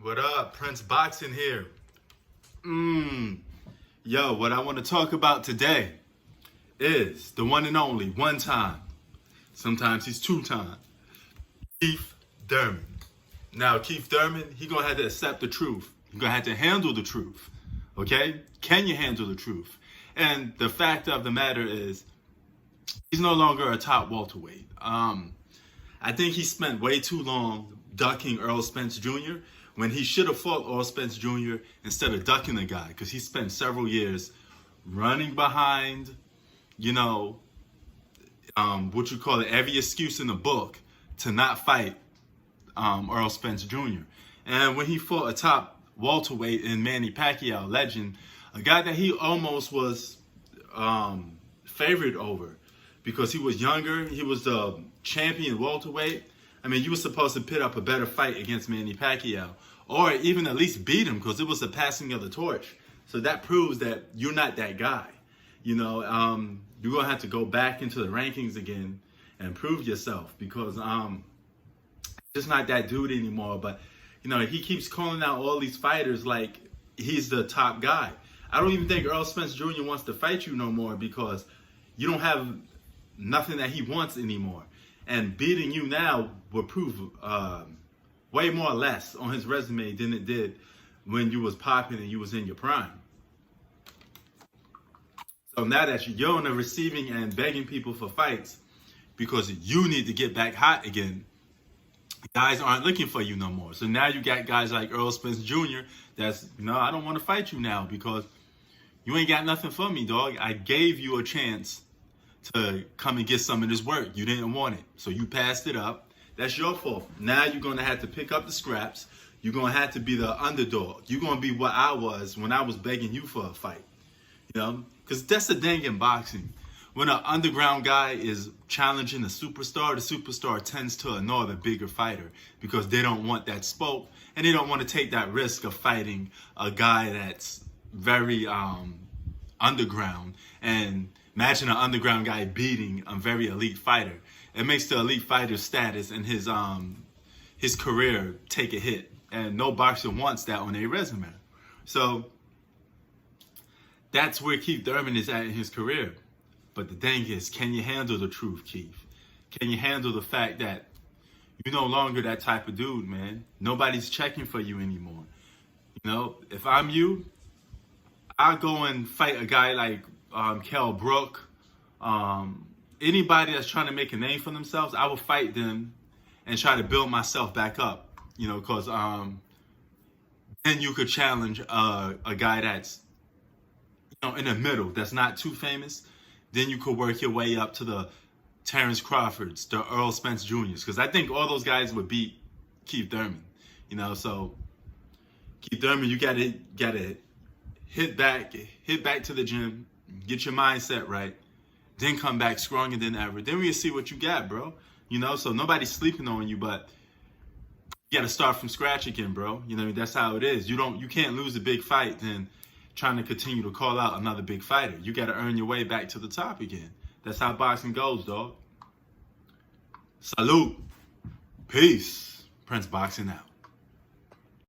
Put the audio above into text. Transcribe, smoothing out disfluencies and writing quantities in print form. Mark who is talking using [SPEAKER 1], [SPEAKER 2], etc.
[SPEAKER 1] What up? Prince Boxing here. Yo, what I want to talk about today is the one and only one time. Sometimes he's two time. Keith Thurman. Now, Keith Thurman, he gonna have to accept the truth. He's gonna have to handle the truth. Okay? Can you handle the truth? And the fact of the matter is, he's no longer a top welterweight. I think he spent way too long ducking Earl Spence Jr. when he should have fought Earl Spence Jr. instead of ducking the guy, because he spent several years running behind, every excuse in the book to not fight Earl Spence Jr. And when he fought a top welterweight in Manny Pacquiao, legend, a guy that he almost was favored over because he was younger, he was the champion welterweight. I mean, you were supposed to pit up a better fight against Manny Pacquiao, or even at least beat him, because it was the passing of the torch. So that proves that you're not that guy. You're gonna have to go back into the rankings again and prove yourself, because just not that dude anymore. But he keeps calling out all these fighters like he's the top guy. I don't even think Earl Spence Jr. wants to fight you no more, because you don't have nothing that he wants anymore. And beating you now will prove way more or less on his resume than it did when you was popping and you was in your prime. So now that you're on the receiving end begging people for fights because you need to get back hot again, guys aren't looking for you no more. So now you got guys like Earl Spence Jr. that's, I don't want to fight you now because you ain't got nothing for me, dog. I gave you a chance to come and get some of this work. You didn't want it, so you passed it up. That's your fault. Now you're going to have to pick up the scraps. You're going to have to be the underdog. You're going to be what I was when I was begging you for a fight. Because that's the thing in boxing. When an underground guy is challenging the superstar tends to annoy the bigger fighter because they don't want that smoke and they don't want to take that risk of fighting a guy that's very underground. And imagine an underground guy beating a very elite fighter. It makes the elite fighter's status and his career take a hit. And no boxer wants that on their resume. So that's where Keith Thurman is at in his career. But the thing is, can you handle the truth, Keith? Can you handle the fact that you're no longer that type of dude, man? Nobody's checking for you anymore. If I'm you, I'll go and fight a guy like Kell Brook. Anybody that's trying to make a name for themselves, I will fight them and try to build myself back up. Because then you could challenge a guy that's in the middle, that's not too famous. Then you could work your way up to the Terrence Crawfords, the Earl Spence Jr.'s, because I think all those guys would beat Keith Thurman. So Keith Thurman, you gotta hit back to the gym, get your mindset right, then come back stronger than ever. Then we'll see what you got, bro. So nobody's sleeping on you, but you gotta start from scratch again, bro. That's how it is. You can't lose a big fight then trying to continue to call out another big fighter. You got to earn your way back to the top again. That's how boxing goes, dog. Salute. Peace. Prince Boxing out.